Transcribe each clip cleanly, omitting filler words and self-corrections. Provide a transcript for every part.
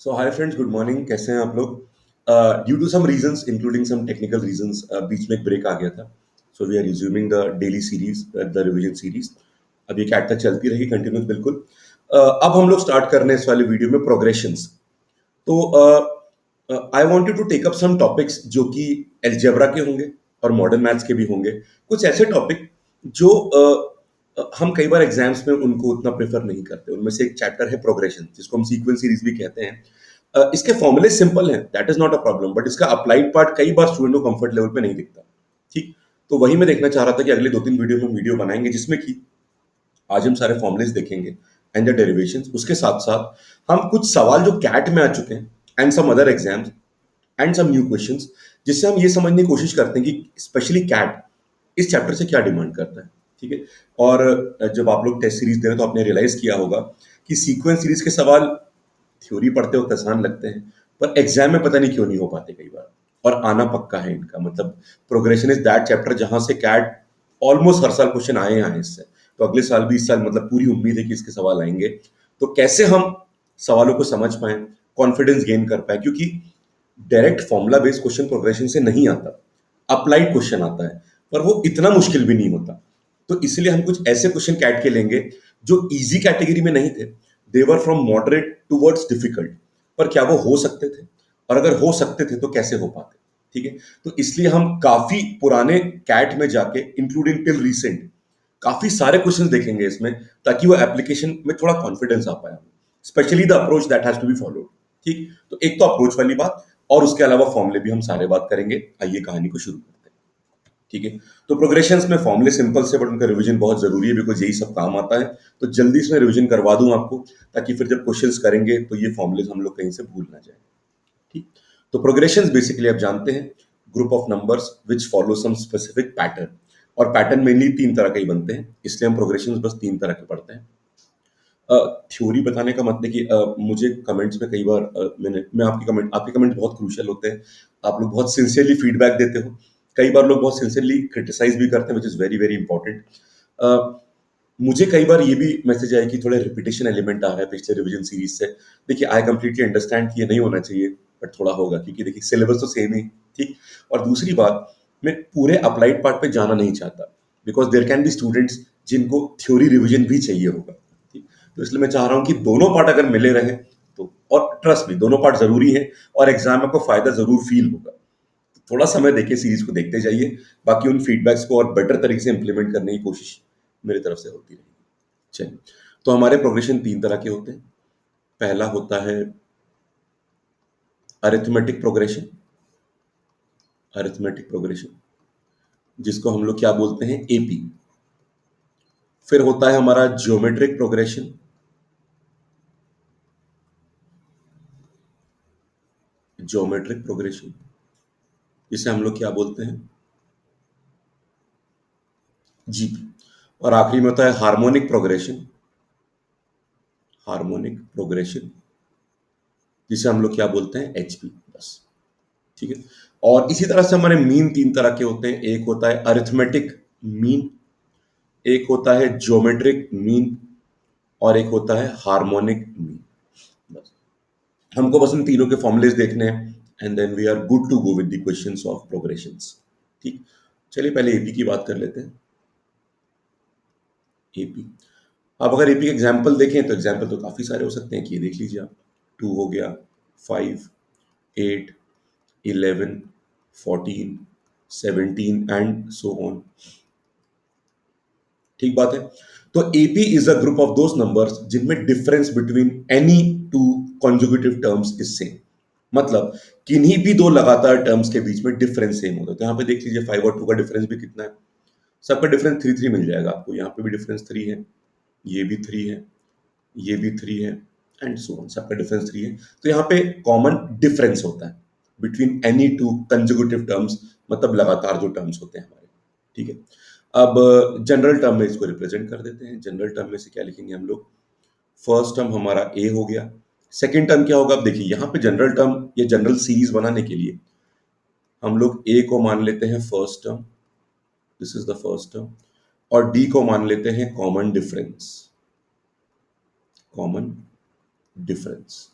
सो hi friends, good morning. कैसे हैं आप लोग? Due to some reasons including some technical reasons बीच में एक ब्रेक आ गया था। So we are resuming the daily series, the revision series. अब ये कैट तक चलती रहेगी कंटिन्यूस, बिल्कुल। अब हम लोग स्टार्ट करने इस वाले वीडियो में प्रोग्रेशंस। तो I want you to take up some topics जो कि एल्जेब्रा के होंगे और मॉडर्न मैथ्स के भी होंगे। कुछ ऐसे टॉपिक जो हम कई बार एग्जाम्स में उनको उतना प्रेफर नहीं करते। उनमें से एक चैप्टर है प्रोग्रेशन, जिसको हम सीक्वेंस सीरीज भी कहते हैं। इसके फॉर्मूले सिंपल हैं, that is not a problem, but इसका अप्लाइड पार्ट कई बार स्टूडेंट को कंफर्ट लेवल पे नहीं दिखता। ठीक। तो वही मैं देखना चाह रहा था कि अगले 2-3 वीडियो में वीडियो बनाएंगे जिसमें कि आज हम सारे फॉर्मुलेस देखेंगे एंड द डेरिवेशंस। उसके साथ साथ हम कुछ सवाल जो कैट में आ चुके हैं and some other exams and some new questions, जिससे हम ये समझने की कोशिश करते हैं कि स्पेशली कैट इस चैप्टर से क्या डिमांड करता है। ठीक है। और जब आप लोग टेस्ट सीरीज दे रहे हैं तो आपने रियलाइज किया होगा कि सीक्वेंस सीरीज के सवाल थ्योरी पढ़ते वक्त आसान लगते हैं, पर एग्जाम में पता नहीं क्यों नहीं हो पाते कई बार। और आना पक्का है इनका, मतलब प्रोग्रेशन इज दैट चैप्टर जहां से कैट ऑलमोस्ट हर साल क्वेश्चन आए हैं इससे। तो अगले साल भी, इस साल मतलब पूरी उम्मीद है कि इसके सवाल आएंगे। तो कैसे हम सवालों को समझ पाए, कॉन्फिडेंस गेन कर पाए, क्योंकि direct formula based question progression से नहीं आता, अप्लाइड क्वेश्चन आता है, पर वो इतना मुश्किल भी नहीं होता। तो इसलिए हम कुछ ऐसे क्वेश्चन कैट के लेंगे जो इजी कैटेगरी में नहीं थे, देवर फ्रॉम मॉडरेट टूवर्ड्स डिफिकल्ट। पर क्या वो हो सकते थे, और अगर हो सकते थे तो कैसे हो पाते? ठीक है। तो इसलिए हम काफी पुराने कैट में जाके, इंक्लूडिंग टिल रिसेंट, काफी सारे क्वेश्चंस देखेंगे इसमें, ताकि वो एप्लीकेशन में थोड़ा कॉन्फिडेंस आ पाए, specially the approach that has to be followed. ठीक। तो एक तो अप्रोच वाली बात, और उसके अलावा फॉर्मुले भी हम सारे बात करेंगे। आइए कहानी को शुरू करते हैं। ठीक है। तो प्रोग्रेशंस में फॉर्मुले सिंपल से, बट उनका रिवीजन बहुत जरूरी है, बिकॉज यही सब काम आता है। तो जल्दी से मैं रिवीजन करवा दूं आपको, ताकि फिर जब क्वेश्चंस करेंगे तो ये फॉर्मुले हम लोग कहीं से भूल ना जाए। ठीक। तो प्रोग्रेशंस बेसिकली आप जानते हैं, group of numbers which follow some specific pattern. और पैटर्न मेनली 3 तरह के ही बनते हैं, इसलिए हम प्रोग्रेशंस बस 3 तरह के पढ़ते हैं। थ्योरी बताने का मतलब कि मुझे कमेंट्स में कई बार मैं आपके कमेंट बहुत क्रूशियल होते हैं। आप लोग बहुत सिंसियरली फीडबैक देते हो। कई बार लोग बहुत सिंसियरली क्रिटिसाइज भी करते हैं, which is very very important. मुझे कई बार ये भी मैसेज आया कि थोड़ा रिपीटेशन एलिमेंट आ रहा है पिछले रिवीजन सीरीज से। देखिए, आई कंप्लीटली अंडरस्टैंड कि ये नहीं होना चाहिए, बट थोड़ा होगा, क्योंकि देखिए सिलेबस तो सेम ही। ठीक। और दूसरी बात, मैं पूरे अप्लाइड पार्ट पे जाना नहीं चाहता, because there can be students जिनको थ्योरी रिवीजन भी चाहिए होगा। ठीक। तो इसलिए मैं चाह रहा हूँ कि दोनों पार्ट अगर मिले रहे तो, और ट्रस्ट भी, दोनों पार्ट जरूरी है, और एग्जाम में आपको फायदा जरूर फील होगा। तो थोड़ा समय देखिए, सीरीज को देखते जाइए। बाकी उन फीडबैक्स को और बेटर तरीके से इंप्लीमेंट करने की कोशिश मेरी तरफ से होती रहेगी। चलिए। तो हमारे प्रोग्रेशन 3 तरह के होते हैं। पहला होता है अरिथमेटिक प्रोग्रेशन। अरिथमेटिक प्रोग्रेशन जिसको हम लोग क्या बोलते हैं, एपी। फिर होता है हमारा ज्योमेट्रिक प्रोग्रेशन। ज्योमेट्रिक प्रोग्रेशन जिसे हम लोग क्या बोलते हैं, जीपी। और आखिरी में होता है हार्मोनिक प्रोग्रेशन। हार्मोनिक प्रोग्रेशन जिसे हम लोग क्या बोलते हैं, एचपी, बस। ठीक है। और इसी तरह से हमारे मीन 3 तरह के होते हैं। एक होता है अरिथमेटिक मीन, एक होता है ज्योमेट्रिक मीन, और एक होता है हार्मोनिक मीन। बस। हमको बस इन तीनों के फॉर्मुलेस देखने हैं, and then we are good to go with the questions of progressions. ठीक। चलिए पहले एपी की बात कर लेते हैं। एपी, आप अगर एपी के एग्जाम्पल देखें तो एग्जाम्पल तो काफी सारे हो सकते हैं, कि ये देख लीजिए आप। 2 हो गया, 5, 8, 11, 14, 17 एंड सो ऑन। ठीक बात है। तो AP is a group of those numbers जिनमें difference between any two conjugative terms is same. मतलब किन्हीं भी दो लगातार टर्म्स के बीच में डिफरेंस सेम होता है। तो यहाँ पे देख लीजिए 5 और 2 का डिफरेंस भी कितना है। सबका डिफरेंस 3 3 मिल जाएगा आपको। यहाँ पे भी डिफरेंस 3 है, ये भी 3 है, ये भी 3 है, एंड सो ऑन। सबका डिफरेंस 3 है। तो यहाँ पे कॉमन डिफरेंस होता है between any to conjugative terms, मतलब लगातार जो टर्म्स होते हैं हमारे। ठीक है। अब जनरल टर्म में इसको रिप्रेजेंट कर देते हैं। जनरल टर्म में से क्या लिखेंगे हम लोग? फर्स्ट टर्म हमारा ए हो गया। सेकेंड टर्म क्या होगा? अब देखिए यहाँ पे जनरल टर्म या जनरल सीरीज बनाने के लिए हम लोग ए को मान लेते हैं first term, this is the first term, और डी को मान लेते हैं कॉमन डिफरेंस। Common difference.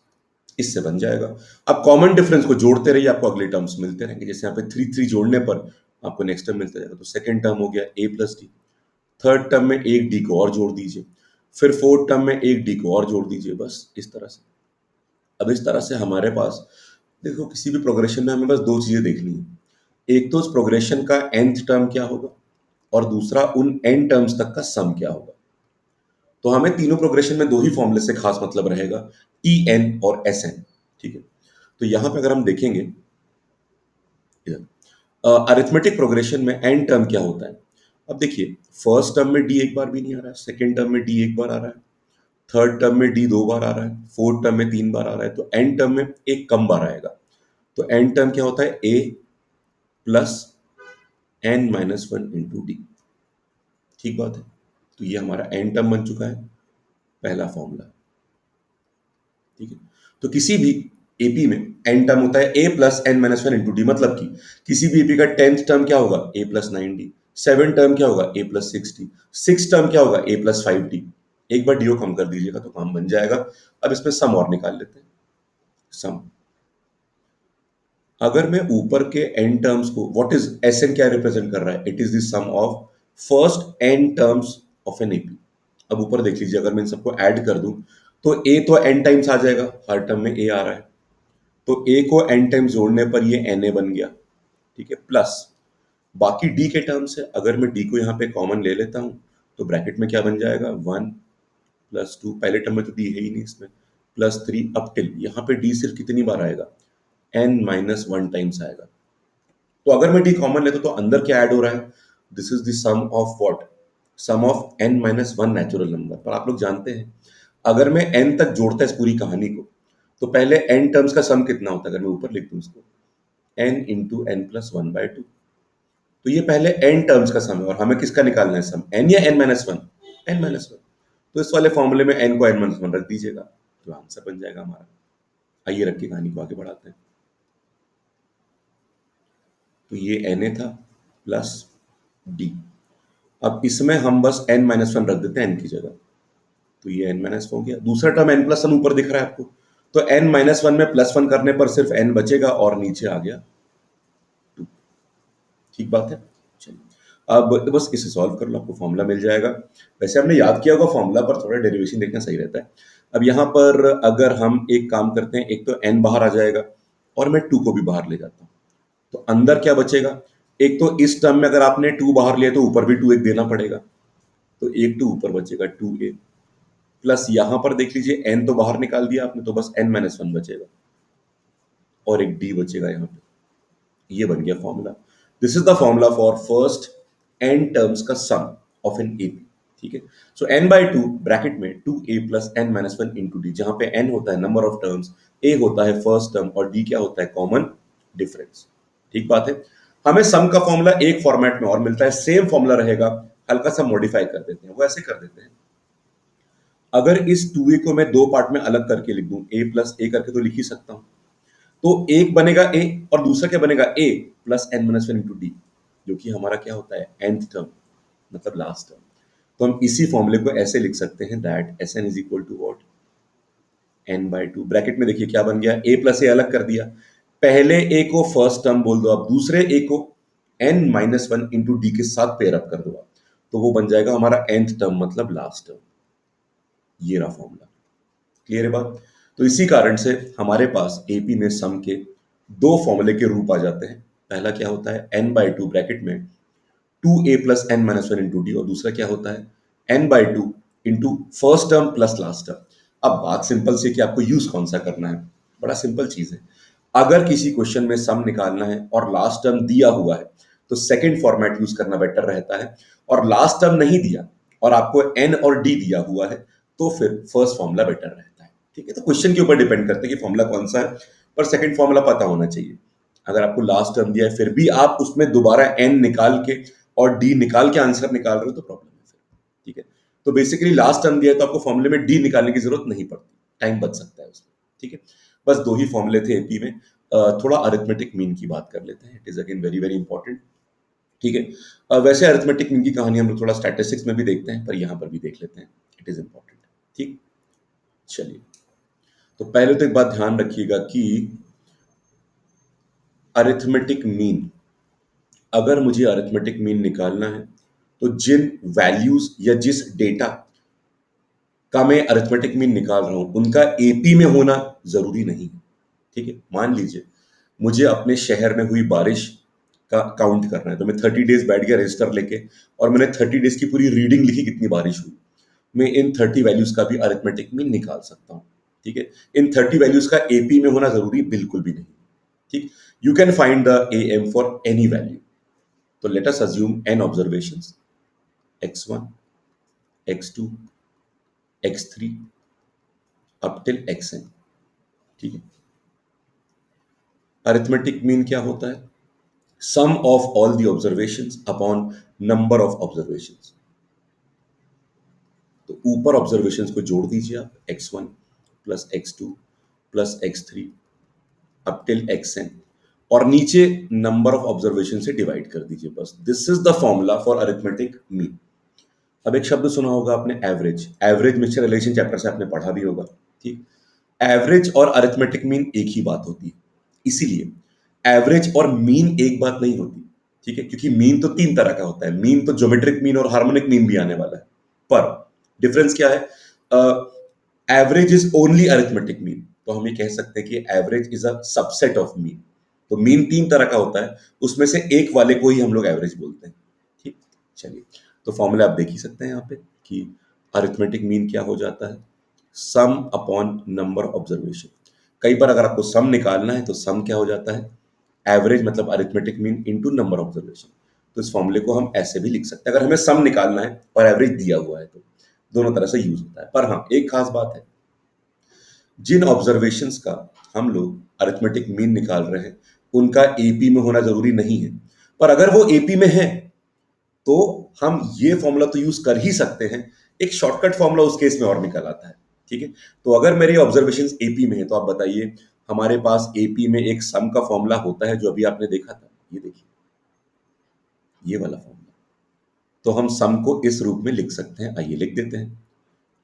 इससे बन जाएगा। अब कॉमन डिफरेंस को जोड़ते रहिए, आपको अगले टर्म्स मिलते रहेंगे। जैसे यहाँ पे 3 जोड़ने पर आपको नेक्स्ट टर्म मिलता जाएगा। तो सेकंड टर्म हो गया a plus D, third term में एक डी को और जोड़ दीजिए, फिर फोर्थ टर्म में एक डी को और जोड़ दीजिए, बस इस तरह से। अब इस तरह से हमारे पास, देखो किसी भी प्रोग्रेशन में हमें बस दो चीजें देखनी है। एक तो उस प्रोग्रेशन का nth टर्म क्या होगा, और दूसरा उन n टर्म्स तक का सम क्या होगा। तो हमें तीनों प्रोग्रेशन में दो ही फॉर्मूले से खास मतलब रहेगा, टी एन और एस एन। ठीक है, तो यहां पे अगर हम देखेंगे अरिथमेटिक प्रोग्रेशन में एन टर्म क्या होता है। अब देखिए, फर्स्ट टर्म में डी एक बार भी नहीं आ रहा है, सेकेंड टर्म में डी एक बार आ रहा है, थर्ड टर्म में डी दो बार आ रहा है, फोर्थ टर्म में तीन बार आ रहा है, तो एन टर्म में एक कम बार आएगा। तो एन टर्म क्या होता है, A plus N minus one into D. ठीक बात है, तो ये हमारा एन टर्म बन चुका है, पहला फॉर्मूला। ठीक है, तो किसी भी एपी में एन टर्म होता है A plus N minus one into D, मतलब कि किसी भी एपी का 10th टर्म क्या होगा, A plus nine D, seven term क्या होगा, A plus six D, six term क्या होगा, ए प्लस फाइव डी। एक बार डीओ कम कर दीजिएगा तो काम बन जाएगा। अब इसमें सम और निकाल लेते हैं। सम, अगर मैं ऊपर के एन टर्म्स को, व्हाट इज एस एन क्या रिप्रेजेंट कर रहा है, it is the sum of first n terms of an AP. अब ऊपर देख लीजिए, अगर मैं इन सबको ऐड कर दूं तो ए तो एन टाइम्स आ जाएगा, हर टर्म में ए आ रहा है, तो ए को एन टाइम्स जोड़ने पर ये एन ए बन गया। ठीक है, प्लस बाकी डी के टर्म्स है, अगर मैं डी को यहाँ पे कॉमन ले लेता हूँ तो ब्रैकेट में क्या बन जाएगा, वन प्लस टू, पहले टर्म में तो डी है ही नहीं इसमें, प्लस थ्री अप टिल, यहाँ पे डी सिर्फ कितनी बार आएगा, एन माइनस वन टाइम्स आएगा। तो अगर मैं डी कॉमन लेता तो अंदर क्या ऐड हो रहा है, this is the sum of what, sum of n minus one natural number. पर आप लोग जानते हैं, अगर मैं एन तक जोड़ता इस पूरी कहानी को, तो पहले एन टर्म्स का सम कितना होता है, अगर मैं ऊपर लिख दूं इसको, n into n plus one by two. तो ये पहले एन टर्म्स का सम है, और हमें किसका निकालना है सम, एन या n minus one, n minus one. तो इस वाले फॉर्मूले में एन को एन माइनस वन रख दीजिएगा, तो आंसर बन जाएगा हमारा। आइए रख के कहानी को आगे बढ़ाते हैं। तो ये एन ए था प्लस डी। अब इसमें हम बस n माइनस वन रख देते हैं n की जगह, तो ये n माइनस हो गया। दूसरा टर्म n प्लस वन ऊपर दिख रहा है आपको, तो n माइनस वन में प्लस वन करने पर सिर्फ n बचेगा और नीचे आ गया टू। ठीक बात है, चलिए अब बस इसे सॉल्व कर लो, आपको फॉर्मूला मिल जाएगा। वैसे हमने याद किया होगा फॉर्मूला, पर थोड़ा डेरिवेशन देखना सही रहता है। अब यहाँ पर अगर हम एक काम करते हैं, एक तो n बाहर आ जाएगा और मैं टू को भी बाहर ले जाता हूँ, तो अंदर क्या बचेगा, एक तो इस टर्म में अगर आपने टू बाहर लिया तो ऊपर भी टू एक देना पड़ेगा, तो एक टू ऊपर बचेगा, टू ए, प्लस यहां पर देख लीजिए एन तो बाहर निकाल दिया आपने, तो बस एन माइनस वन बचेगा और एक डी बचेगा यहाँ पे। ये बन गया formula. This is the formula for first n terms का सम ऑफ एन एपी। ठीक है, so n by two bracket में two A plus N minus one into D, जहां पे एन होता है नंबर ऑफ टर्म्स, ए होता है फर्स्ट टर्म और डी क्या होता है, कॉमन डिफरेंस। ठीक बात है, हमें सम का फॉर्मूला एक फॉर्मेट में और मिलता है, सेम फॉर्मूला रहेगा, हल्का सा मॉडिफाई कर देते हैं। वो ऐसे कर देते हैं, अगर इस टू ए को मैं दो पार्ट में अलग करके लिख दूं, ए प्लस ए करके तो लिख ही सकता हूं, तो एक बनेगा ए और दूसरा क्या बनेगा, A plus N minus one into D, जो कि हमारा क्या होता है, nth टर्म, मतलब लास्ट टर्म। तो हम इसी फॉर्मूले को ऐसे लिख सकते हैं, that S N is equal to what, N by two. Bracket में देखिए क्या बन गया, ए प्लस ए अलग कर दिया, पहले ए को फर्स्ट टर्म बोल दो, अब दूसरे ए को n minus one into D के साथ पेयर अप कर दो आप, तो वो बन जाएगा हमारा nth टर्म, मतलब लास्ट टर्म। ये रहा फॉर्मूला, क्लियर है बात। तो इसी कारण से हमारे पास एपी में सम के दो फॉर्मूले के रूप आ जाते हैं। पहला क्या होता है, एन बाई टू ब्रैकेट में two A plus N minus one into D, और दूसरा क्या होता है, n by two into first term plus last term. अब बात सिंपल से कि आपको यूज कौन सा करना है, बड़ा सिंपल चीज है। अगर किसी क्वेश्चन में सम निकालना है और लास्ट टर्म दिया हुआ है, तो सेकंड फॉर्मेट यूज करना बेटर रहता है, और लास्ट टर्म नहीं दिया और आपको एन और डी दिया हुआ है, तो फिर फर्स्ट फॉर्मूला बेटर रहता है। ठीक है, तो क्वेश्चन के ऊपर डिपेंड करता है कि फॉर्मूला कौन सा है, पर सेकंड फॉर्मूला पता होना चाहिए। अगर आपको लास्ट टर्म दिया है फिर भी आप उसमें दोबारा एन निकाल के और डी निकाल के आंसर निकाल रहे हो, तो प्रॉब्लम है फिर। ठीक है, तो बेसिकली लास्ट टर्म दिया है तो आपको फॉर्मूले में डी निकालने की जरूरत नहीं पड़ती, टाइम बच सकता है उसमें। ठीक है, बस दो ही फॉर्मूले थे एपी में। थोड़ा अरिथमेटिक मीन की बात कर लेते हैं, it is again very very important. ठीक है, वैसे अरिथमेटिक मीन की कहानी हम लोग थोड़ा स्टैटिस्टिक्स में भी देखते हैं, पर यहाँ पर भी देख लेते हैं, इट इज इंपॉर्टेंट। ठीक, चलिए, तो पहले तो एक बात ध्यान रखिएगा कि अरिथमेटिक मीन, अगर मुझे अरिथमेटिक मीन निकालना है तो जिन वैल्यूज या जिस डेटा का मैं अरिथमेटिक मीन निकाल रहा हूं उनका एपी में होना जरूरी नहीं है। ठीक है, मान लीजिए मुझे अपने शहर में हुई बारिश का काउंट करना है, तो मैं 30 डेज बैठ गया रजिस्टर लेके और मैंने 30 डेज की पूरी रीडिंग लिखी कितनी बारिश हुई। मैं इन 30 वैल्यूज का भी अरिथमेटिक मीन निकाल सकता हूँ। ठीक है, इन 30 वैल्यूज का एपी में होना जरूरी बिल्कुल भी नहीं। ठीक, you can find the A M for any value. तो let us assume N observations x1, x2, x3 up till xn। ठीक है, अरिथमेटिक मीन क्या होता है? Sum of all the observations upon number of observations. तो ऊपर observations को जोड़ दीजिए आप, x1 plus x2 plus x3 up till xn, और नीचे नंबर ऑफ ऑब्जर्वेशन से डिवाइड कर दीजिए। बस this is the formula for arithmetic mean. अब एक शब्द सुना होगा आपने, average. Average mixture relation chapter से आपने पढ़ा भी होगा। ठीक, एवरेज और अरिथमेटिक मीन एक ही बात होती है, इसीलिए एवरेज और मीन एक बात नहीं होती। ठीक है, क्योंकि मीन तो तीन तरह का होता है, मीन तो ज्योमेट्रिक मीन और हार्मोनिक मीन भी आने वाला है। पर डिफरेंस क्या है? Average is only arithmetic mean, तो हम ये कह सकते हैं कि average is a subset of mean. तो मीन तीन तरह का होता है, उसमें से एक वाले को ही हम लोग एवरेज बोलते हैं। ठीक, चलिए, तो फॉर्मूला आप देख ही सकते हैं यहाँ पे कि अरिथमेटिक मीन क्या हो जाता है, सम अपॉन नंबर ऑब्जर्वेशन। कई बार अगर आपको सम निकालना है तो सम क्या हो जाता है, एवरेज मतलब arithmetic mean into number observation. तो इस फॉर्मूले को हम ऐसे भी लिख सकते हैं अगर हमें सम निकालना है और एवरेज दिया हुआ है, तो दोनों तरह से यूज होता है। पर हाँ, एक खास बात है, जिन ऑब्जर्वेशंस का हम लोग अरिथमेटिक मीन निकाल रहे हैं उनका एपी में होना जरूरी नहीं है। पर अगर वो एपी में है तो हम ये फॉर्मूला तो यूज कर ही सकते हैं, एक शॉर्टकट फॉर्मूला उस केस में और निकल आता है। ठीक है, तो अगर मेरे ऑब्जर्वेशंस एपी में है तो आप बताइए, हमारे पास एपी में एक सम का फॉर्मूला होता है जो अभी आपने देखा था, ये देखिए, ये वाला फॉर्मूला। तो हम सम को इस रूप में लिख सकते हैं, आइए लिख देते हैं।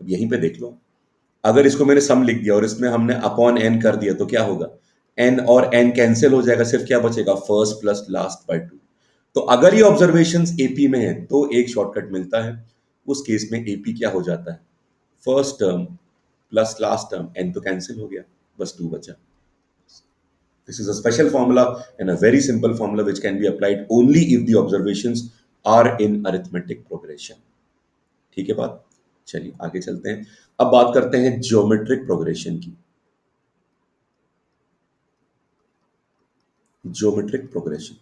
अब यहीं पे देख लो, अगर इसको मैंने सम लिख दिया और इसमें हमने अपॉन एन कर दिया तो क्या होगा, एन और एन कैंसिल हो जाएगा, सिर्फ क्या बचेगा, फर्स्ट प्लस लास्ट बाय 2। तो अगर ये ऑब्जर्वेशंस एपी में है तो एक शॉर्टकट मिलता है, उस केस में एपी क्या हो जाता है, first term plus last term, n तो कैंसिल हो गया, बस 2 बचा। This is a special formula and a very simple formula which can be applied only if the observations are in arithmetic progression. ठीक है बात, चलिए आगे चलते हैं। अब बात करते हैं ज्योमेट्रिक प्रोग्रेशन की। ज्योमेट्रिक प्रोग्रेशन,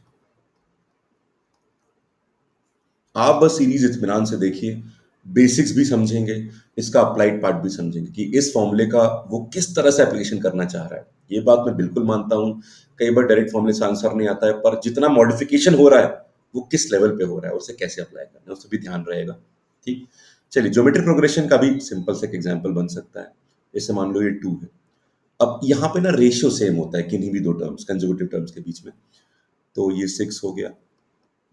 आप बस सीरीज इत्मीनान से देखिए, बेसिक्स भी समझेंगे, इसका अप्लाइड पार्ट भी समझेंगे कि इस फॉर्मूले का वो किस तरह से एप्लीकेशन करना चाह रहा है। ये बात मैं बिल्कुल मानता हूं, कई बार डायरेक्ट फॉर्मूले से आंसर नहीं आता है, पर जितना मॉडिफिकेशन हो रहा है वो किस लेवल पे हो रहा है, उसे कैसे अप्लाई करना है, उससे भी ध्यान रहेगा। ठीक, चलिए, ज्योमेट्रिक प्रोग्रेशन का भी सिंपल से एक एग्जाम्पल बन सकता है। जैसे मान लो ये 2 है, अब यहाँ पे ना रेशियो सेम होता है किन्हीं भी दो टर्म्स, कंसेक्यूटिव टर्म्स के बीच में। तो ये 6 हो गया,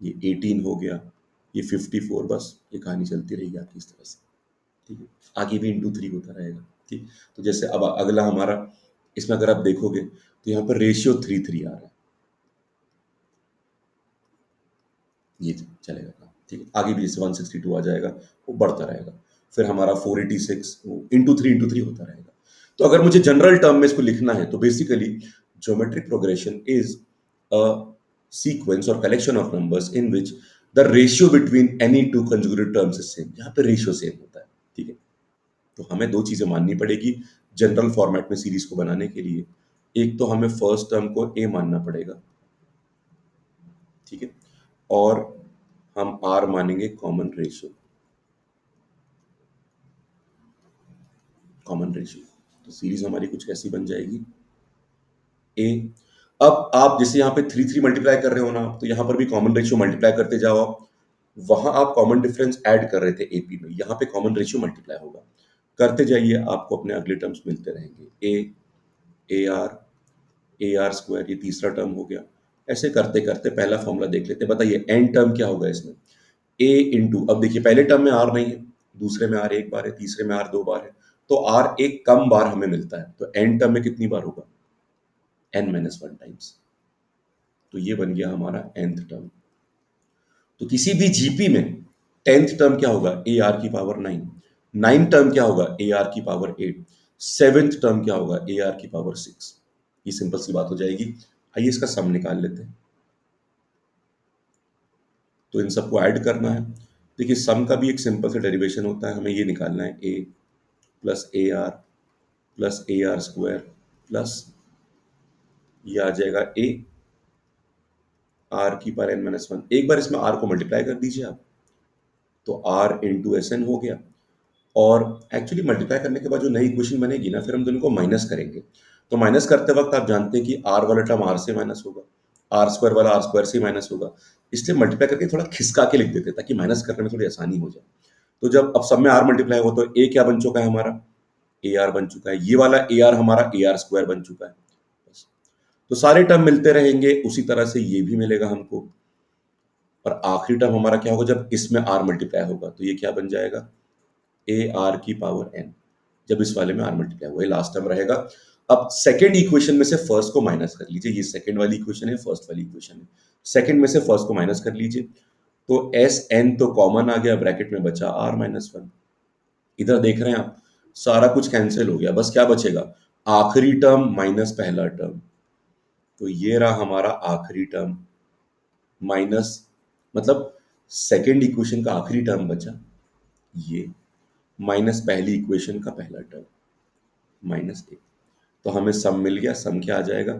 ये 18 हो गया, ये 54, बस ये कहानी चलती रहेगी आपकी इस तरह से। ठीक है, आगे भी इंटू 3 होता रहेगा। ठीक, तो जैसे अब अगला हमारा, इसमें अगर आप देखोगे तो यहाँ पर रेशियो 3 3 आ रहा है, ये चलेगा काम। ठीक है, आगे भी जैसे 162 आ जाएगा, वो बढ़ता रहेगा। फिर हमारा 486 इंटू 3 होता रहेगा। तो अगर मुझे जनरल टर्म में इसको लिखना है तो basically geometric progression is a sequence और collection of numbers in which the ratio between any two consecutive terms is same. यहाँ पे रेशियो सेम होता है। ठीक है, तो हमें दो चीजें माननी पड़ेगी जनरल फॉर्मेट में सीरीज को बनाने के लिए। एक तो हमें फर्स्ट टर्म को ए मानना पड़ेगा, ठीक है, और हम आर मानेंगे कॉमन रेशियो, कॉमन रेशियो। तो सीरीज हमारी कुछ ऐसी बन जाएगी, ए। अब आप जैसे यहाँ पे 3 3 मल्टीप्लाई कर रहे हो ना, तो यहाँ पर भी कॉमन रेशियो मल्टीप्लाई करते जाओ आप। वहां आप कॉमन डिफरेंस ऐड कर रहे थे एपी में, यहाँ पे कॉमन रेशियो मल्टीप्लाई होगा, करते जाइए, आपको अपने अगले टर्म्स मिलते रहेंगे। ए आर स्क्वायर, ये तीसरा टर्म हो गया। ऐसे करते करते पहला फॉर्मूला देख लेते हैं, बताइए एन टर्म क्या होगा इसमें, ए इंटू, अब देखिए पहले टर्म में आर नहीं है, दूसरे में आर एक बार है, तीसरे में आर 2 बार है, तो आर एक कम बार हमें मिलता है, तो एन टर्म में कितनी बार होगा, n-1 टाइम्स। तो ये बन गया हमारा nth टर्म। तो किसी भी जीपी में 10th टर्म क्या होगा, ए आर की पावर 9, 9 टर्म क्या होगा, ए आर की पावर 8, 7th टर्म क्या होगा, ए आर की पावर 6। ये सिंपल सी बात हो जाएगी। आइए इसका सम निकाल लेते हैं। तो इन सबको ऐड करना है। देखिए सम का भी एक सिंपल सा डेरिवेशन होता है, हमें ये निकालना है A plus A R square plus ये आ जाएगा ए आर की पावर n-1। एक बार इसमें आर को मल्टीप्लाई कर दीजिए आप, तो आर इंटू एस एन हो गया। और एक्चुअली मल्टीप्लाई करने के बाद जो नई इक्वेशन बनेगी ना, फिर हम दोनों को माइनस करेंगे। तो माइनस करते वक्त आप जानते हैं कि आर वाला टर्म आर से माइनस होगा, आर स्क्वायर वाला आर स्क्वायर से माइनस होगा, इसलिए मल्टीप्लाई करके थोड़ा खिसका के लिख देते हैं ताकि माइनस करने में थोड़ी आसानी हो जाए। तो जब अब सब में आर मल्टीप्लाई हो तो ए क्या बन चुका है हमारा, ए आर बन चुका है। ये वाला ए आर हमारा ए आर स्क्वायर बन चुका है। बस। तो सारे टर्म मिलते रहेंगे, उसी तरह से ये भी मिलेगा हमको। और आखिरी टर्म हमारा क्या होगा, जब इसमें आर मल्टीप्लाई होगा तो ये क्या बन जाएगा, ए आर की पावर एन। जब इस वाले में आर मल्टीप्लाई हुआ, ये लास्ट टर्म रहेगा। अब सेकेंड इक्वेशन में से फर्स्ट को माइनस कर लीजिए, ये सेकेंड वाली इक्वेशन है, फर्स्ट वाली इक्वेशन है। सेकेंड में से फर्स्ट को माइनस कर लीजिए, तो एस एन तो कॉमन आ गया, ब्रैकेट में बचा r-1। इधर देख रहे हैं आप, सारा कुछ कैंसिल हो गया, बस क्या बचेगा, आखिरी टर्म माइनस पहला टर्म। तो ये रहा हमारा आखिरी टर्म माइनस, मतलब सेकेंड इक्वेशन का आखिरी टर्म बचा ये, माइनस पहली इक्वेशन का पहला टर्म माइनस ए। तो हमें सम मिल गया। सम क्या आ जाएगा,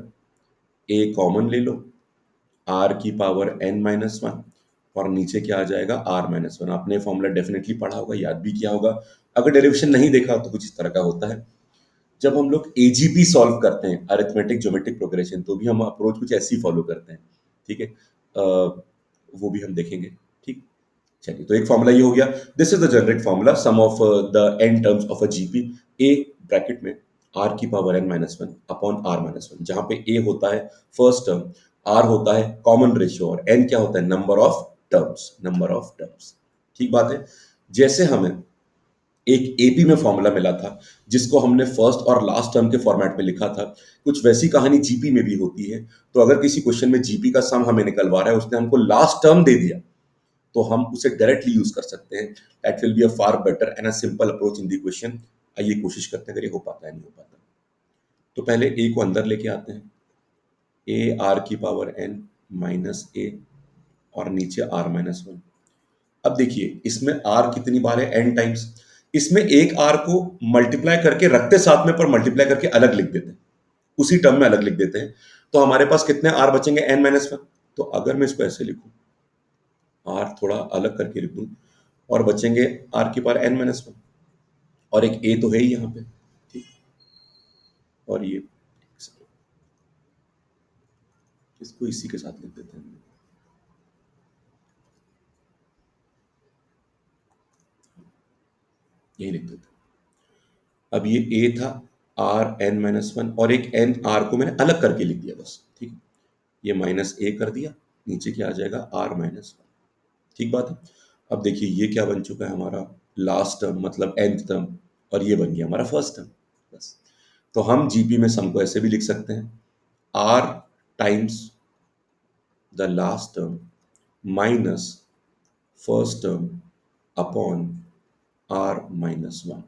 ए कॉमन ले लो, आर की पावर n-1 और नीचे क्या आ जाएगा, r-1। आपने फॉर्मूला डेफिनेटली पढ़ा होगा, याद भी किया होगा। अगर डेरिवेशन नहीं देखा तो कुछ इस तरह का होता है। जब हम लोग एजीपी सॉल्व करते हैं, अरिथमेटिक ज्योमेट्रिक प्रोग्रेशन, तो भी हम अप्रोच कुछ ऐसी फॉलो करते हैं। ठीक है, वो भी हम देखेंगे। ठीक, चलिए। तो एक फॉर्मूला ये हो गया, this is the generic formula, sum of the n terms of a GP, A bracket में आर की पावर n-1 अपॉन r-1, जहां पे ए होता है फर्स्ट टर्म, आर होता है कॉमन रेशियो और एन क्या होता है, number of terms, number of terms. ठीक बात है। जैसे हमें एक एपी में फॉर्मूला मिला था जिसको हमने फर्स्ट और लास्ट टर्म के फॉर्मेट में लिखा था, कुछ वैसी कहानी जीपी में भी होती है। तो अगर किसी क्वेश्चन में जीपी का सम हमें निकलवा रहा है, उसने हमको लास्ट टर्म दे दिया, तो हम उसे डायरेक्टली यूज कर सकते हैं। That will be a far better and a simple approach in the question. आइए कोशिश करते हैं अगर ये हो पाता है, नहीं हो पाता। तो पहले ए को अंदर लेके आते हैं, ए आर की पावर एन माइनस ए और नीचे r-1। अब देखिए इसमें आर कितनी बार है, एन टाइम्स। इसमें एक आर को मल्टीप्लाई करके रखते साथ में, पर मल्टीप्लाई करके अलग लिख देते हैं, उसी टर्म में अलग लिख देते हैं। तो हमारे पास कितने आर बचेंगे, n-1। तो अगर मैं इसको ऐसे लिखूं, आर थोड़ा अलग करके लिख दूं, और बचेंगे आर की पावर n-1, और एक ए तो है ही यहाँ पे। ठीक, और ये इसको इसी के साथ लिख देते हैं, यही लिख देते हैं। अब ये ए था r-n-1, और एक n r को मैंने अलग करके लिख दिया बस। ठीक है, ये माइनस ए कर दिया, नीचे क्या आ जाएगा, r-1। ठीक बात है। अब देखिए ये क्या बन चुका है हमारा, लास्ट टर्म मतलब nth टर्म, और ये बन गया हमारा फर्स्ट टर्म। बस। तो हम जीपी में सम को ऐसे भी लिख सकते हैं, r times the last term minus first term upon r-1।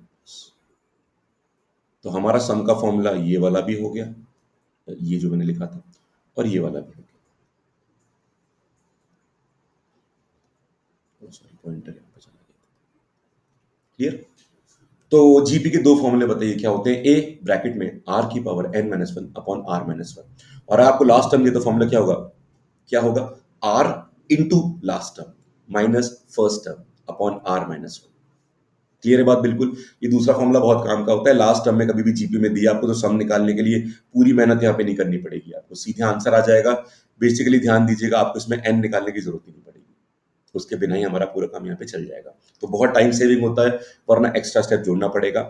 तो हमारा सम का फॉर्मूला ये वाला भी हो गया, ये जो मैंने लिखा था, और ये वाला भी हो गया। सॉरी, पॉइंटर यहाँ पे चला गया। क्लियर। तो जीपी के दो फॉर्मूले बताइए क्या होते हैं, ए ब्रैकेट में आर की पावर n-1 अपॉन r-1, और आपको लास्ट टर्म दिया तो फॉर्मूला क्या होगा, क्या होगा, r into last term minus first term upon r-1। Clear है बात बिल्कुल। ये दूसरा फॉर्मूला बहुत काम का होता है, लास्ट टर्म में कभी भी जीपी में दिया आपको तो सम निकालने के लिए पूरी मेहनत यहाँ पे नहीं करनी पड़ेगी, आपको सीधे आंसर आ जाएगा। बेसिकली ध्यान दीजिएगा, आपको इसमें एन निकालने की जरूरत ही नहीं पड़ेगी, उसके बिना ही हमारा पूरा काम यहाँ पे चल जाएगा। तो बहुत टाइम सेविंग होता है, वरना एक्स्ट्रा स्टेप जोड़ना पड़ेगा।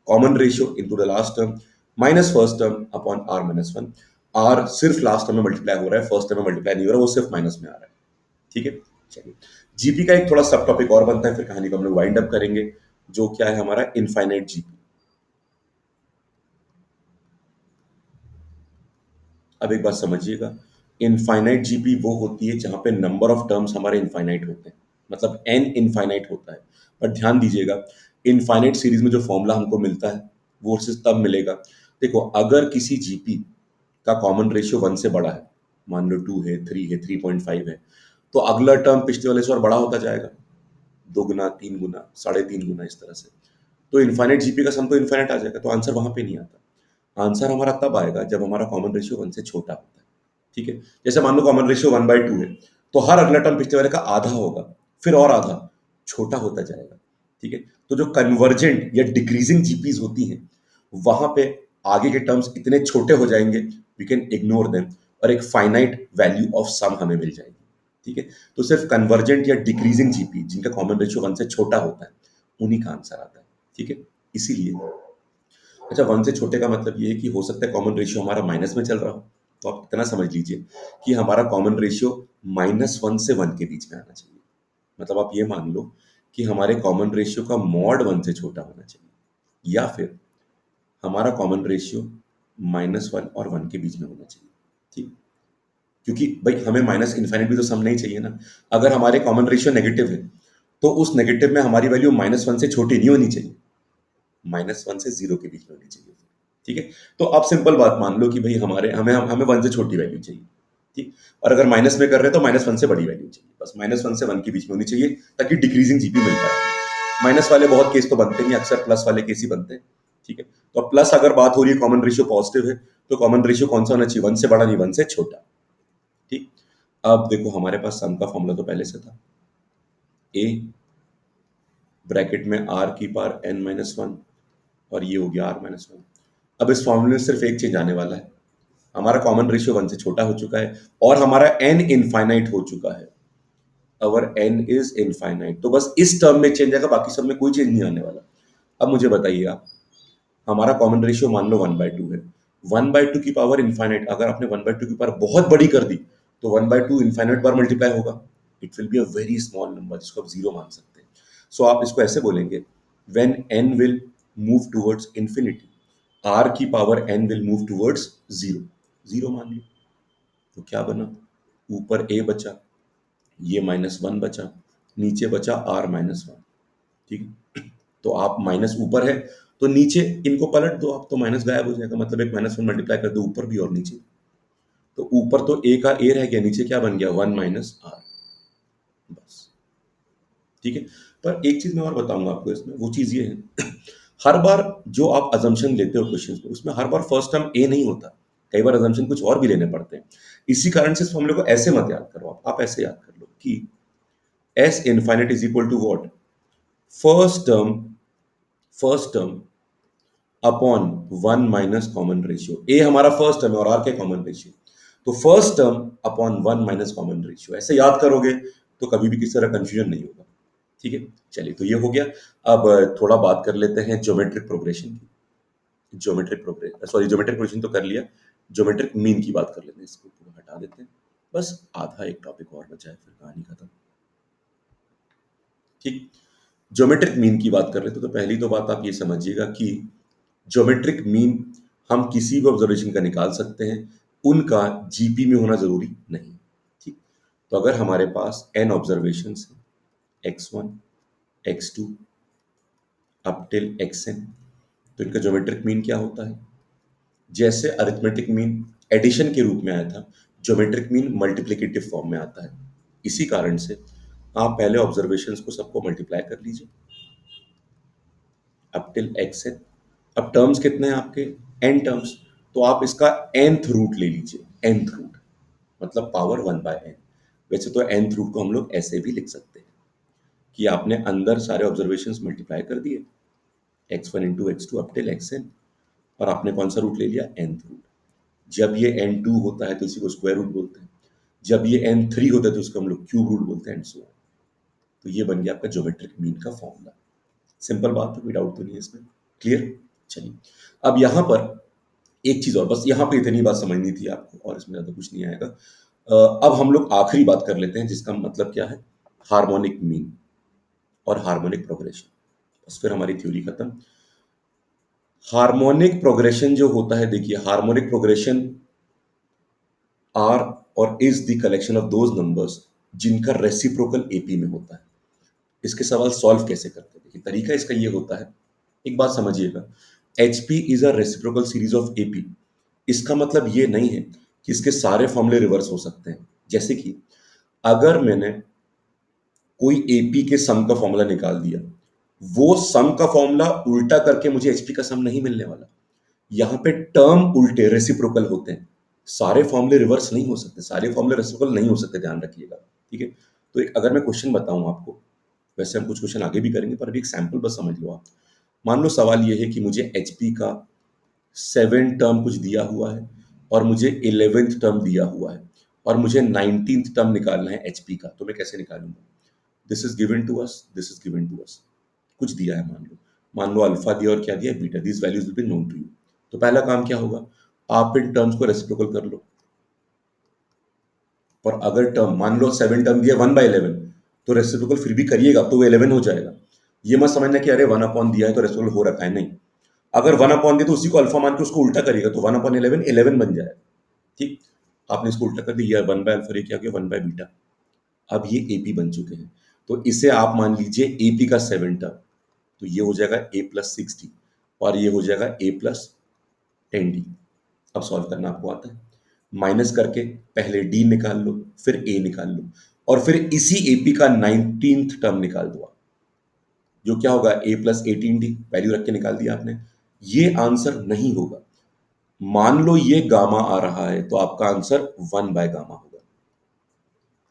Common ratio into the last term minus first term upon r-1। R सिर्फ लास्ट टर्म में मल्टीप्लाई हो रहा है, फर्स्ट टर्म में मल्टीप्लाई नहीं हो रहा, वो सिर्फ माइनस में आ रहा है। ठीक है, चलिए। जीपी का एक थोड़ा सब टॉपिक और बनता है, फिर कहानी को हम लोग वाइंड अप करेंगे, जो क्या है हमारा इनफाइनाइट जीपी। अब एक बात समझिएगा, इनफाइनाइट जीपी वो होती है जहां पे नंबर ऑफ टर्म्स हमारे इनफाइनाइट होते हैं, मतलब एन इनफाइनाइट होता है। पर ध्यान दीजिएगा, इनफाइनाइट सीरीज में जो फॉर्मूला हमको मिलता है वो सिर्फ तब मिलेगा, देखो अगर किसी जीपी का कॉमन रेशियो 1 से बड़ा है, मान लो 2 है, 3 है, 3.5 है, तो अगला टर्म पिछले वाले से और बड़ा होता जाएगा, 2 गुना, 3 गुना, 3.5 गुना, इस तरह से। तो इनफाइनाइट जीपी का सम तो इनफाइनाइट आ जाएगा, तो आंसर वहां पे नहीं आता। आंसर हमारा तब आएगा जब हमारा कॉमन रेशियो 1 से छोटा होता है। ठीक है, जैसे मान लो कॉमन रेशियो 1/2 है, तो हर अगला टर्म पिछले वाले का आधा होगा, फिर और आधा, छोटा होता जाएगा। ठीक है, तो जो कन्वर्जेंट या डिक्रीजिंग जीपीज होती हैं, वहां पे आगे के टर्म्स इतने छोटे हो जाएंगे, वी कैन इग्नोर देम, और एक फाइनाइट वैल्यू ऑफ सम हमें मिल जाएगी। ठीक है, तो सिर्फ कन्वर्जेंट या डिक्रीजिंग जीपी जिनका कॉमन रेशियो 1 से छोटा होता है, उन्हीं का आंसर आता है। ठीक है, इसीलिए अच्छा, 1 से छोटे का मतलब ये है कि हो सकता है कॉमन रेशियो हमारा माइनस में चल रहा हो, तो आप इतना समझ लीजिए कि हमारा कॉमन रेशियो -1 से 1 के बीच में आना चाहिए। मतलब आप ये मान लो कि हमारे कॉमन रेशियो का मॉड 1 से छोटा होना चाहिए, या फिर हमारा कॉमन रेशियो -1 और 1 के बीच में होना चाहिए। ठीक, क्योंकि भाई हमें माइनस इन्फाइनाइट भी तो सम नहीं चाहिए ना। अगर हमारे कॉमन रेशियो नेगेटिव है, तो उस नेगेटिव में हमारी वैल्यू -1 से छोटी नहीं होनी चाहिए, -1 से 0 के बीच में होनी चाहिए। ठीक है, तो आप सिंपल बात मान लो कि भाई हमारे हमें हमें 1 से छोटी वैल्यू चाहिए। ठीक, और अगर माइनस में कर रहे हैं तो -1 से बड़ी वैल्यू चाहिए, बस -1 से 1 के बीच में होनी चाहिए, ताकि डिक्रीजिंग जीपी मिल पाए। माइनस वाले बहुत केस तो बनते नहीं, अक्सर प्लस वाले केस ही बनते हैं। ठीक है, तो अब प्लस अगर बात हो रही है, कॉमन रेशियो पॉजिटिव है, तो कॉमन रेशियो कौन सा होना चाहिए? 1 से बड़ा नहीं, 1 से छोटा। ठीक, अब देखो हमारे पास सम का फॉर्मूला तो पहले से था, ए ब्रैकेट में r की पावर n-1, और ये हो गया r-1। अब इस फॉर्मूले में सिर्फ एक चेंज आने वाला है, हमारा कॉमन रेशियो 1 से छोटा हो चुका है और हमारा n इनफाइनाइट हो चुका है। अवर n इज इनफाइनाइट, तो बस इस टर्म में चेंज आएगा, बाकी सब में कोई चेंज नहीं आने वाला। अब मुझे बताइए आप, हमारा कॉमन रेशियो मान लो 1/2 है, 1/2 की पावर इनफाइनाइट, अगर आपने 1/2 की पावर बहुत बड़ी कर दी, तो 1/2 इनफाइनाइट बार मल्टीप्लाई होगा, it will be a very small number, जिसको आप जीरो मान सकते हैं। सो आप इसको ऐसे बोलेंगे, when n will move towards infinity, r की power n will move towards zero, zero मान लो, तो क्या बना, ऊपर a बचा, ये -1 बचा, नीचे बचा r-1। ठीक है, तो आप माइनस ऊपर है तो नीचे इनको पलट दो आप, तो माइनस गायब हो जाएगा, मतलब एक -1 मल्टीप्लाई कर दो ऊपर भी और नीचे, तो ऊपर तो a का a रह गया, नीचे क्या बन गया, 1 - r, बस। ठीक है, पर एक चीज मैं और बताऊंगा आपको इसमें, वो चीज ये है हर बार जो आप अजम्पशन लेते हो क्वेश्चन में, उसमें हर बार फर्स्ट टर्म ए नहीं होता, कई बार अजम्पशन कुछ और भी लेने पड़ते हैं। इसी कारण से इस फॉर्मूले को ऐसे मत याद करो, आप ऐसे याद कर लो कि s infinite is equal to what, first term, first term upon 1 minus common ratio. A हमारा फर्स्ट टर्म है और आर के कॉमन रेशियो, तो first term upon 1 minus common ratio, ऐसे याद करोगे तो कभी भी किसी तरह कंफ्यूजन नहीं होगा। ठीक है, चलिए, तो ये हो गया। अब थोड़ा बात कर लेते हैं ज्योमेट्रिक प्रोग्रेशन की। Geometric progress, sorry, geometric progression तो कर लिया, ज्योमेट्रिक मीन की बात कर लेते हैं, इसको पूरा हटा देते हैं, बस आधा एक टॉपिक और बचा है, फिर कहानी खत्म। ठीक, ज्योमेट्रिक मीन की बात कर रहे थे, तो पहली तो बात आप ये समझिएगा कि ज्योमेट्रिक मीन हम किसी भी ऑब्जर्वेशन का निकाल सकते हैं, उनका जीपी में होना जरूरी नहीं। ठीक, तो अगर हमारे पास n ऑब्जर्वेशन है, x1 x2 up till xn, तो इनका ज्योमेट्रिक मीन क्या होता है? जैसे अरिथमेटिक मीन एडिशन के रूप में आया था, ज्योमेट्रिक मीन मल्टीप्लिकेटिव फॉर्म में आता है। इसी कारण से आप पहले ऑब्जर्वेशंस को सबको मल्टीप्लाई कर लीजिए अप टिल xn। अब टर्म्स कितने हैं आपके, n टर्म्स, तो आप इसका nth रूट ले लीजिए, nth रूट मतलब पावर 1/n। वैसे तो nth रूट को हम लोग ऐसे भी लिख सकते हैं कि आपने अंदर सारे ऑब्जर्वेशंस मल्टीप्लाई कर दिए, x1 into x2 up till xn, और आपने कौन सा रूट ले लिया, nth रूट। जब ये n2 होता है तो इसी को स्क्वायर रूट बोलते हैं, जब ये n3 होता है तो इसको हम लोग क्यूब रूट बोलते हैं, एंड सो ऑन। तो ये बन गया आपका ज्योमेट्रिक मीन का फॉर्मूला। सिंपल बात है, कोई डाउट तो नहीं है इसमें, क्लियर? चलिए, अब यहाँ पर एक चीज और, बस यहाँ पे इतनी बात समझनी थी आपको, और इसमें ज्यादा कुछ नहीं आएगा। अब हम लोग आखिरी बात कर लेते हैं, जिसका मतलब क्या है, हार्मोनिक मीन और हार्मोनिक प्रोग्रेशन, बस फिर हमारी थ्योरी खत्म। हार्मोनिक प्रोग्रेशन जो होता है, देखिए हार्मोनिक प्रोग्रेशन आर और is the collection of those numbers जिनका रेसिप्रोकल एपी में होता है। इसके सवाल सॉल्व कैसे करते हैं? देखिए तरीका इसका ये होता है, एक बात समझिएगा, H P is a reciprocal series of AP. इसका मतलब ये नहीं है कि इसके सारे फॉर्मूले रिवर्स हो सकते हैं। जैसे कि अगर मैंने कोई एपी के सम का फॉर्मूला निकाल दिया, वो सम का फॉर्मूला उल्टा करके मुझे एचपी का सम नहीं मिलने वाला। यहां पे टर्म उल्टे रेसिप्रोकल होते हैं, सारे फॉर्मूले रिवर्स नहीं हो सकते, सारे फॉर्मूले रेसिप्रोकल नहीं हो सकते, ध्यान रखिएगा। ठीक है, तो एक अगर मैं क्वेश्चन बताऊं आपको, वैसे हम कुछ क्वेश्चन आगे भी करेंगे पर अभी एक सैंपल बस समझ लो आप। मान लो सवाल ये है कि मुझे एचपी का 7 टर्म कुछ दिया हुआ है और मुझे 11th टर्म दिया हुआ है और मुझे 19th टर्म निकालना है एचपी का, तो मैं कैसे निकालूंगा? This is given to us, this is given to us, कुछ दिया है, मान लो अल्फा दिया और क्या दिया, बीटा, these values will be known to you. तो पहला काम क्या होगा, आप इन टर्म्स को रेसिप्रोकल कर लो। पर अगर टर्म मान लो 7 टर्म दिया 1/11, तो रेसिप्रोकल फिर भी करिएगा तो वो 11 हो जाएगा। ये मत समझना कि अरे 1 अपॉन दिया है तो रेसिप्रोकल हो रखा है, नहीं। अगर 1 अपॉन दिया तो उसी को अल्फा मान के उसको उल्टा करिएगा तो 1/11 11 बन जाएगा। ठीक, आपने इसको उल्टा कर दिया, 1 बाय अल्फा, ये क्या गया 1 बाय बीटा। अब ये एपी बन चुके हैं, तो इसे आप मान लीजिए एपी का 7 टर्म, तो ये हो जाएगा a+60 और ये हो जाएगा a+10d। अब सॉल्व करना आपको आता है, माइनस करके पहले d निकाल लो, फिर a निकाल लो और फिर इसी एपी का 19th टर्म निकाल दो आप, जो क्या होगा a+18d, वैल्यू रख के निकाल दिया आपने। ये आंसर नहीं होगा। मान लो ये गामा आ रहा है तो आपका आंसर 1/गामा होगा।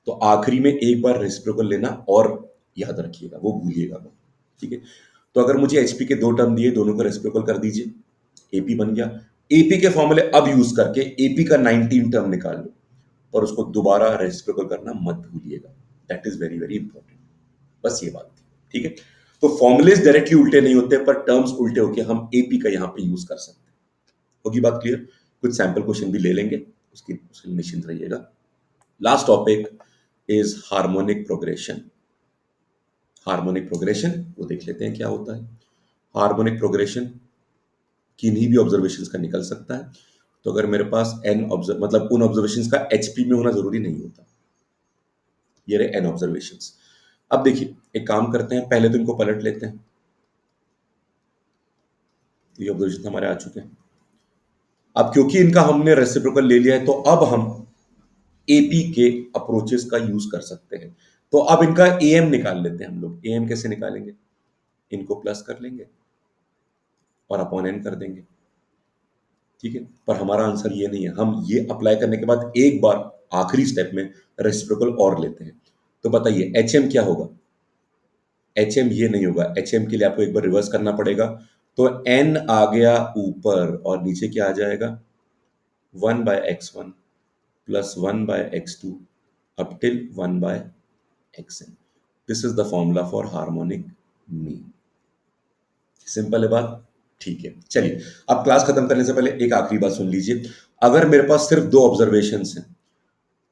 तो आखिरी में एक बार रेसिप्रोकल लेना और याद रखिएगा, वो भूलिएगा मत। ठीक है, तो अगर मुझे एचपी के 2 टर्म दिए, दोनों को रेसिप्रोकल कर दीजिए, एपी बन गया। एपी के फॉर्मूले अब यूज करके एपी का 19 टर्म निकाल लो और उसको दोबारा रेसिप्रोकल करना मत भूलिएगा, that is very very important. बस ये बात थी। ठीक है, तो फॉर्मुलेज डायरेक्टली उल्टे नहीं होते पर टर्म्स उल्टे होके हम एपी का यहां पे यूज कर सकते हैं। होगी बात क्लियर? कुछ सैंपल क्वेश्चन भी ले लेंगे, उसके निश्चिंत रहिएगा। Last topic is harmonic progression. Harmonic progression वो देख लेते हैं क्या होता है। हार्मोनिक प्रोग्रेशन किन्हीं भी ऑब्जर्वेशन का निकल सकता है। तो अगर मेरे पास एन ऑब्जर्व मतलब उन ऑब्जर्वेशन का एचपी में होना जरूरी नहीं होता, ये रहे एन ऑब्जर्वेशन। अब देखिए एक काम करते हैं, पहले तो इनको पलट लेते हैं। तो ये ऑब्जर्वेशन हमारे आ चुके हैं। अब क्योंकि इनका हमने रेसिप्रोकल ले लिया है तो अब हम एपी के अप्रोचेस का यूज कर सकते हैं। तो अब इनका एएम निकाल लेते हैं हम लोग। एएम कैसे निकालेंगे, इनको प्लस कर लेंगे और अपॉन एन कर देंगे। ठीक है, पर हमारा आंसर ये नहीं है, हम ये अप्लाई करने के बाद एक बार आखिरी स्टेप में रेसिप्रोकल और लेते हैं। तो बताइए एच एम क्या होगा? एच एम ये नहीं होगा, एच एम के लिए आपको एक बार रिवर्स करना पड़ेगा। तो एन आ गया ऊपर और नीचे क्या आ जाएगा, 1/x1 plus 1/x2 up till 1/xn। This is the formula for harmonic mean. Simple है बात। ठीक है, चलिए अब क्लास खत्म करने से पहले एक आखिरी बात सुन लीजिए। अगर मेरे पास सिर्फ 2 ऑब्जर्वेशन हैं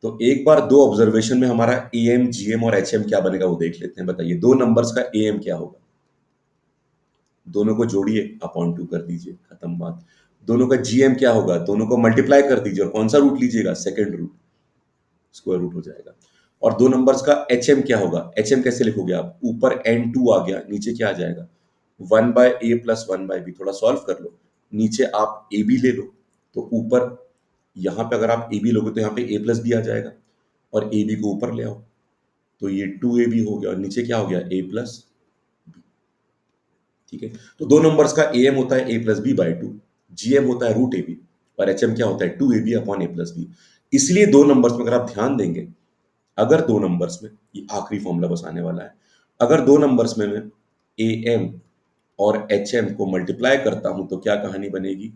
तो एक बार 2 ऑब्जर्वेशन में हमारा एएम जीएम और एचएम क्या बनेगा वो देख लेते हैं। बताइए 2 नंबर्स का एएम क्या होगा? दोनों को जोड़िए, अपॉन 2 कर दीजिए, खत्म बात। दोनों का जीएम क्या होगा? दोनों को मल्टीप्लाई कर दीजिए और कौन सा रूट लीजिएगा? सेकेंड रूट, स्क्वायर रूट हो जाएगा। और 2 नंबर्स का एचएम क्या होगा? एचएम कैसे लिखोगे आप? ऊपर n2 आ गया, नीचे क्या आ जाएगा? 1/a plus 1/b। थोड़ा सॉल्व कर लो, नीचे आप ए बी ले लो, तो ऊपर यहाँ पे अगर आप ए बी लोगे तो यहाँ पे a प्लस बी आ जाएगा और ए बी को ऊपर ले आओ, तो ये 2ab हो गया और नीचे क्या हो गया? a plus B. ठीक है, तो 2 नंबर्स का एम होता है a+b/2, जीएम होता है √ab और एचएम क्या होता है? 2ab upon a+b। इसलिए 2 नंबर्स में अगर आप ध्यान देंगे, अगर 2 नंबर्स में, ये आखिरी फॉर्मूला बस आने वाला है, अगर 2 नंबर्स में मैं ए एम और एच एम को मल्टीप्लाई करता हूं तो क्या कहानी बनेगी?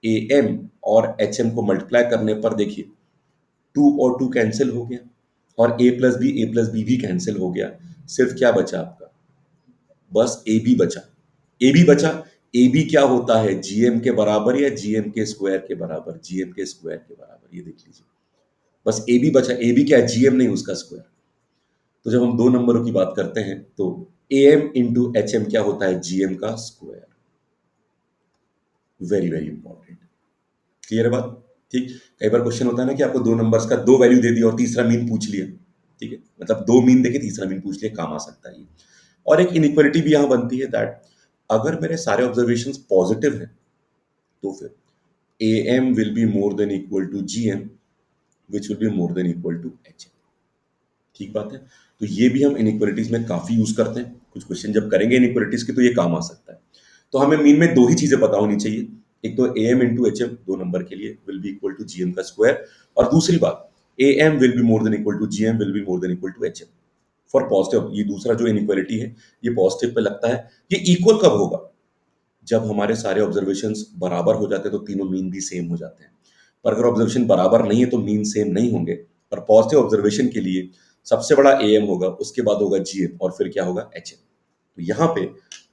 ए एम और एच एम को मल्टीप्लाई करने पर देखिए 2 और 2 कैंसिल हो गया और ए प्लस बी भी कैंसिल हो गया। सिर्फ क्या बचा आपका? बस ए बी बचा। ए बी बचा। ए बी क्या होता है? जीएम के बराबर या जीएम के स्क्वायर के बराबर? जीएम के स्क्वायर के बराबर, ये देख लीजिए। बस ए बी बचा। ए बी क्या है? जीएम नहीं, उसका स्क्वायर। तो जब हम 2 नंबरों की बात करते हैं तो A M into H M क्या होता है? जीएम का square. Very very important. Clear है बात? ठीक। कई बार क्वेश्चन होता है ना कि आपको दो नंबर्स का दो वैल्यू दे दिया और तीसरा मीन पूछ लिया, ठीक है, मतलब दो मीन देके तीसरा मीन पूछ लिया, काम आ सकता है ये। और एक इनइक्वालिटी भी यहाँ बनती है दैट अगर मेरे सारे ऑब्जर्वेशंस पॉजिटिव हैं तो फिर AM will be more than equal to GM which will be more than equal to HM। ठीक बात है। तो ये भी हम इनइक्वालिटीज में काफी यूज करते हैं, कुछ क्वेश्चन जब करेंगे इनइक्वालिटीज के तो ये काम आ सकता है। तो हमें मीन में दो ही चीजें पता होनी चाहिए, एक तो AM इंटू HM दो नंबर के लिए will be equal to GM का स्क्वायर, और दूसरी बात AM will be more than equal to GM will be more than equal to HM for positive. ये दूसरा जो इनइक्वालिटी है ये पॉजिटिव पे लगता है। ये इक्वल कब होगा? जब हमारे सारे ऑब्जर्वेशंस बराबर हो जाते हैं तो तीनों मीन भी सेम हो जाते हैं। पर अगर ऑब्जर्वेशन बराबर नहीं है तो मीन सेम नहीं होंगे। और पॉजिटिव ऑब्जर्वेशन के लिए सबसे बड़ा AM होगा, उसके बाद होगा GM और फिर क्या होगा HM। तो यहाँ पे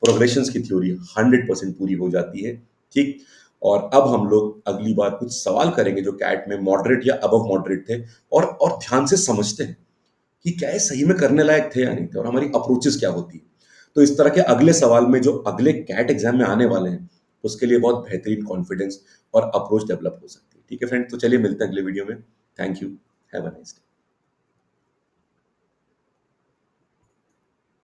प्रोग्रेशंस की थ्योरी 100% पूरी हो जाती है। ठीक। और अब हम लोग अगली बार कुछ सवाल करेंगे जो कैट में मॉडरेट या अबव मॉडरेट थे, और ध्यान से समझते हैं कि क्या ये सही में करने लायक थे या नहीं थे और हमारी अप्रोचेस क्या होती है। तो इस तरह के अगले सवाल में जो अगले कैट एग्जाम में आने वाले हैं उसके लिए बहुत बेहतरीन कॉन्फिडेंस और अप्रोच डेवलप हो सकती है। ठीक है फ्रेंड, तो चलिए मिलते हैं अगले वीडियो में। Thank you, have a nice day.